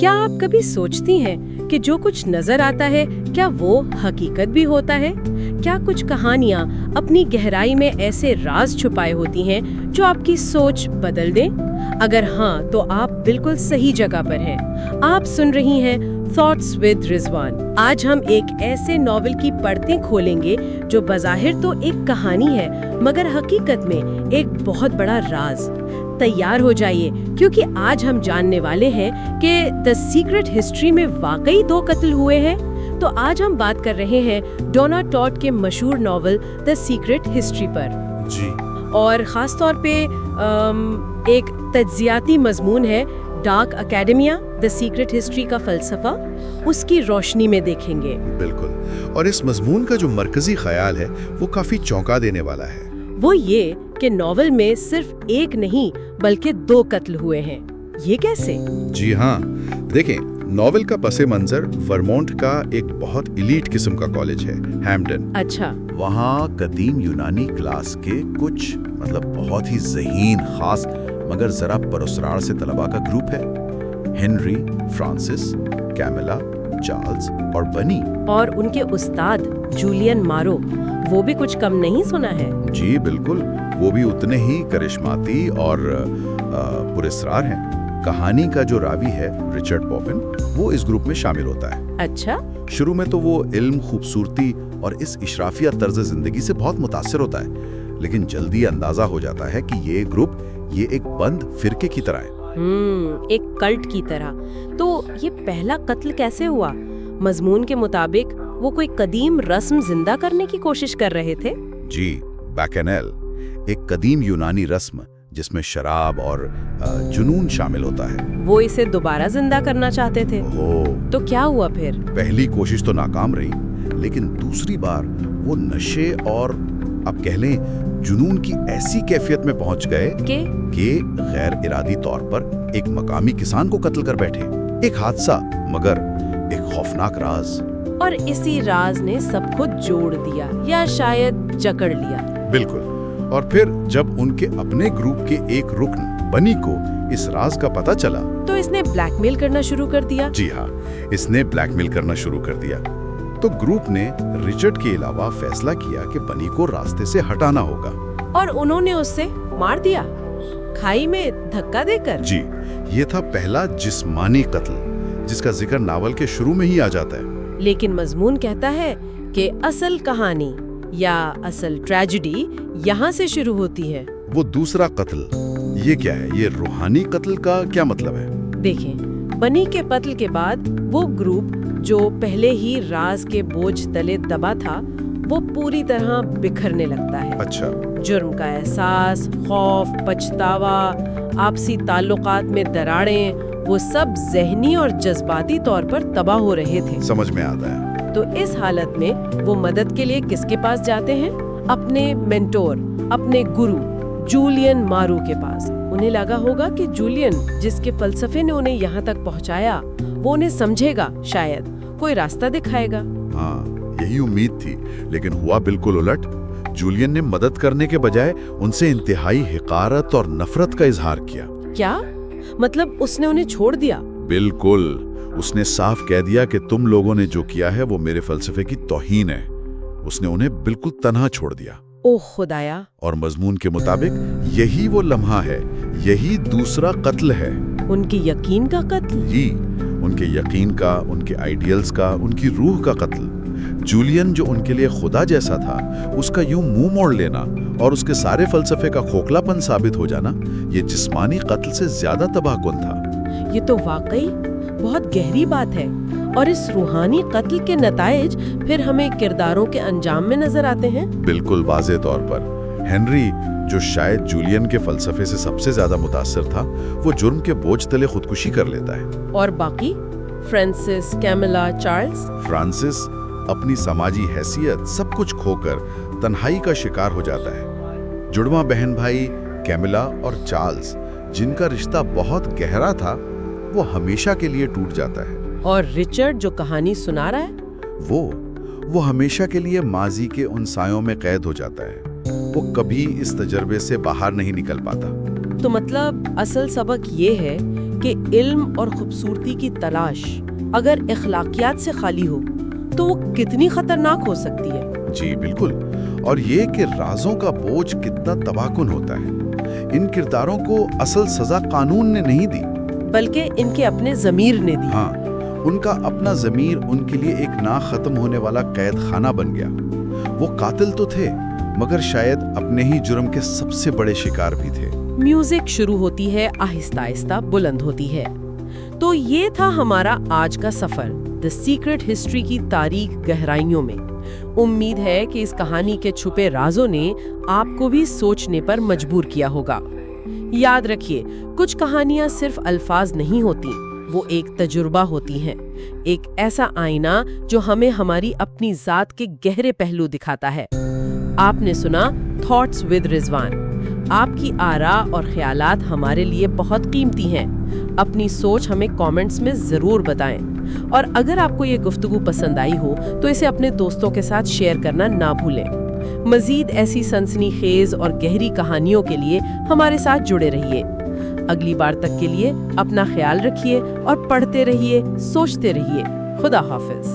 کیا آپ کبھی سوچتی ہیں کہ جو کچھ نظر آتا ہے کیا وہ حقیقت بھی ہوتا ہے؟ کیا کچھ کہانیاں اپنی گہرائی میں ایسے راز چھپائے ہوتی ہیں جو آپ کی سوچ بدل دیں؟ اگر ہاں تو آپ بالکل صحیح جگہ پر ہیں۔ آپ سن رہی ہیں تھاٹس ود رضوان۔ آج ہم ایک ایسے ناول کی پرتیں کھولیں گے جو بظاہر تو ایک کہانی ہے مگر حقیقت میں ایک بہت بڑا راز۔ تیار ہو جائیے کیونکہ آج ہم جاننے والے ہیں کہ دی سیکرٹ ہسٹری میں واقعی 2 قتل ہوئے ہیں۔ تو آج ہم بات کر رہے ہیں ڈونا ٹاڈ کے مشہور ناول دی سیکرٹ ہسٹری پر جی، اور خاص طور پہ ایک تجزیاتی مضمون ہے ڈارک اکیڈمیا دی سیکرٹ ہسٹری کا فلسفہ، اس کی روشنی میں دیکھیں گے۔ بالکل، اور اس مضمون کا جو مرکزی خیال ہے وہ کافی چونکا دینے والا ہے۔ وہ یہ کہ ناول میں صرف ایک نہیں بلکہ 2 قتل ہوئے ہیں۔ یہ کیسے؟ جی ہاں، دیکھیں، ناول کا پس منظر ورمونٹ کا ایک بہت ایلیٹ قسم کا کالج ہے، ہیمپٹن۔ اچھا، وہاں قدیم یونانی کلاس کے کچھ بہت ہی ذہین، خاص مگر ذرا پراسرار سے طلباء کا گروپ ہے۔ ہنری، فرانسس، کیملا، چارلز اور بنی، اور ان کے استاد جولین مارو، وہ بھی کچھ کم نہیں سنا ہے۔ جی بالکل، وہ بھی اتنے ہی کرشماتی اور پراسرار ہیں۔ کہانی کا جو راوی ہے رچرڈ پوپن، وہ اس گروپ میں شامل ہوتا ہے۔ اچھا، شروع میں تو وہ علم، خوبصورتی اور اس اشرافیہ طرز زندگی سے بہت متاثر ہوتا ہے، لیکن جلدی اندازہ ہو جاتا ہے کہ یہ گروپ ایک بند فرقے کی طرح ہے، ایک کلٹ کی طرح۔ تو یہ پہلا قتل کیسے ہوا؟ مضمون کے مطابق وہ کوئی قدیم رسم زندہ کرنے کی کوشش کر رہے تھے۔ جی، بیکنیل، ایک قدیم یونانی رسم جس میں شراب اور جنون شامل ہوتا ہے۔ وہ اسے دوبارہ زندہ کرنا چاہتے تھے۔ تو کیا ہوا پھر؟ پہلی کوشش تو ناکام رہی، لیکن دوسری بار وہ نشے اور اب کہہ لیں جنون کی ایسی کیفیت میں پہنچ گئے کہ غیر ارادی طور پر ایک مقامی کسان کو قتل کر بیٹھے۔ ایک حادثہ مگر ایک خوفناک راز۔ اور اسی راز نے سب کو جوڑ دیا یا شاید جکڑ لیا۔ بالکل، اور پھر جب ان کے اپنے گروپ کے ایک رکن بنی کو اس راز کا پتہ چلا تو اس نے بلیک میل کرنا شروع کر دیا۔ جی ہاں، اس نے بلیک میل کرنا شروع کر دیا۔ تو گروپ نے رچرڈ کے علاوہ فیصلہ کیا کہ بنی کو راستے سے ہٹانا ہوگا، اور انہوں نے اس سے مار دیا، کھائی میں دھکا دے کر۔ جی، یہ تھا پہلا جسمانی قتل جس کا ذکر ناول کے شروع میں ہی آ جاتا ہے۔ لیکن مضمون کہتا ہے کہ اصل کہانی یا اصل ٹریجڈی یہاں سے شروع ہوتی ہے۔ وہ دوسرا قتل، یہ کیا ہے؟ یہ روحانی قتل کا کیا مطلب ہے؟ دیکھیں، بنی کے قتل کے بعد وہ گروپ جو پہلے ہی راز کے بوجھ تلے دبا تھا وہ پوری طرح بکھرنے لگتا ہے۔ اچھا، جرم کا احساس، خوف، پچھتاوا، آپسی تعلقات میں دراڑیں، وہ سب ذہنی اور جذباتی طور پر تباہ ہو رہے تھے۔ سمجھ میں آتا ہے۔ تو اس حالت میں وہ مدد کے لیے کس کے پاس جاتے ہیں؟ اپنے مینٹور، اپنے گرو جولین مارو کے پاس۔ انہیں لگا ہوگا کہ جولین جس کے فلسفے نے انہیں یہاں تک پہنچایا وہ انہیں سمجھے گا، شاید کوئی راستہ دکھائے گا۔ ہاں، یہی امید تھی، لیکن ہوا بالکل الٹ۔ جولین نے مدد کرنے کے بجائے ان سے انتہائی حقارت اور نفرت کا اظہار کیا۔ کیا مطلب؟ اس نے انہیں چھوڑ دیا؟ بالکل، اس نے صاف کہہ دیا کہ تم لوگوں نے جو کیا ہے وہ میرے فلسفے کی توہین ہے۔ اس نے انہیں بالکل تنہا چھوڑ دیا۔ اوہ خدایا! اور مضمون کے مطابق یہی وہ لمحہ ہے، یہی دوسرا قتل ہے۔ ان کی یقین کا قتل؟ جی، ان کے یقین کا، ان کے آئیڈیلز کا، ان کی روح کا قتل۔ جولین جو ان کے لیے خدا جیسا تھا، اس کا یوں منہ موڑ لینا اور اس کے سارے فلسفے کا کھوکھلا پن ثابت ہو جانا، یہ جسمانی قتل سے زیادہ تباہ کن تھا۔ یہ تو واقعی بہت گہری بات ہے۔ اور اس روحانی قتل کے نتائج پھر ہمیں کرداروں کے انجام میں نظر آتے ہیں۔ بالکل واضح طور پر ہنری، جو شاید جولین کے فلسفے سے سب سے زیادہ متاثر تھا، وہ جرم کے بوجھ تلے خودکشی کر لیتا ہے۔ اور باقی فرانسس، کیملا، چارلز؟ فرانسس اپنی سماجی حیثیت سب کچھ کھو کر تنہائی کا شکار ہو جاتا ہے۔ جڑواں بہن بھائی کیملا اور چارلز، جن کا رشتہ بہت گہرا تھا، وہ ہمیشہ کے لیے ٹوٹ جاتا ہے۔ اور رچرڈ جو کہانی سنا رہا ہے، وہ ہمیشہ کے لیے ماضی کے ان سایوں میں قید ہو جاتا ہے۔ وہ کبھی اس تجربے سے باہر نہیں نکل پاتا۔ تو مطلب اصل سبق یہ ہے کہ علم اور خوبصورتی کی تلاش اگر اخلاقیات سے خالی ہو تو وہ کتنی خطرناک ہو سکتی ہے۔ جی بالکل، اور یہ کہ رازوں کا بوجھ کتنا تباہ کن ہوتا ہے۔ ان کرداروں کو اصل سزا قانون نے نہیں دی، بلکہ ان کے اپنے ضمیر نے دی۔ ہاں، ان کا اپنا ضمیر ان کے لیے ایک نہ ختم ہونے والا قید خانہ بن گیا۔ وہ قاتل تو تھے، مگر شاید اپنے ہی جرم کے سب سے بڑے شکار بھی تھے۔ میوزک شروع ہوتی ہے، آہستہ آہستہ بلند ہوتی ہے۔ تو یہ تھا ہمارا آج کا سفر، دی سیکرٹ ہسٹری کی تاریک گہرائیوں میں۔ امید ہے کہ اس کہانی کے چھپے رازوں نے آپ کو بھی سوچنے پر مجبور کیا ہوگا۔ یاد رکھیے، کچھ کہانیاں صرف الفاظ نہیں ہوتی، وہ ایک تجربہ ہوتی ہیں، ایک ایسا آئینہ جو ہمیں ہماری اپنی ذات کے گہرے پہلو دکھاتا ہے۔ آپ نے سنا تھاٹس ود رضوان۔ آپ کی آراء اور خیالات ہمارے لیے بہت قیمتی ہیں۔ اپنی سوچ ہمیں کامنٹس میں ضرور بتائیں، اور اگر آپ کو یہ گفتگو پسند آئی ہو تو اسے اپنے دوستوں کے ساتھ شیئر کرنا نہ بھولیں۔ مزید ایسی سنسنی خیز اور گہری کہانیوں کے لیے ہمارے ساتھ جڑے رہیے۔ اگلی بار تک کے لیے اپنا خیال رکھیے اور پڑھتے رہیے، سوچتے رہیے۔ خدا حافظ۔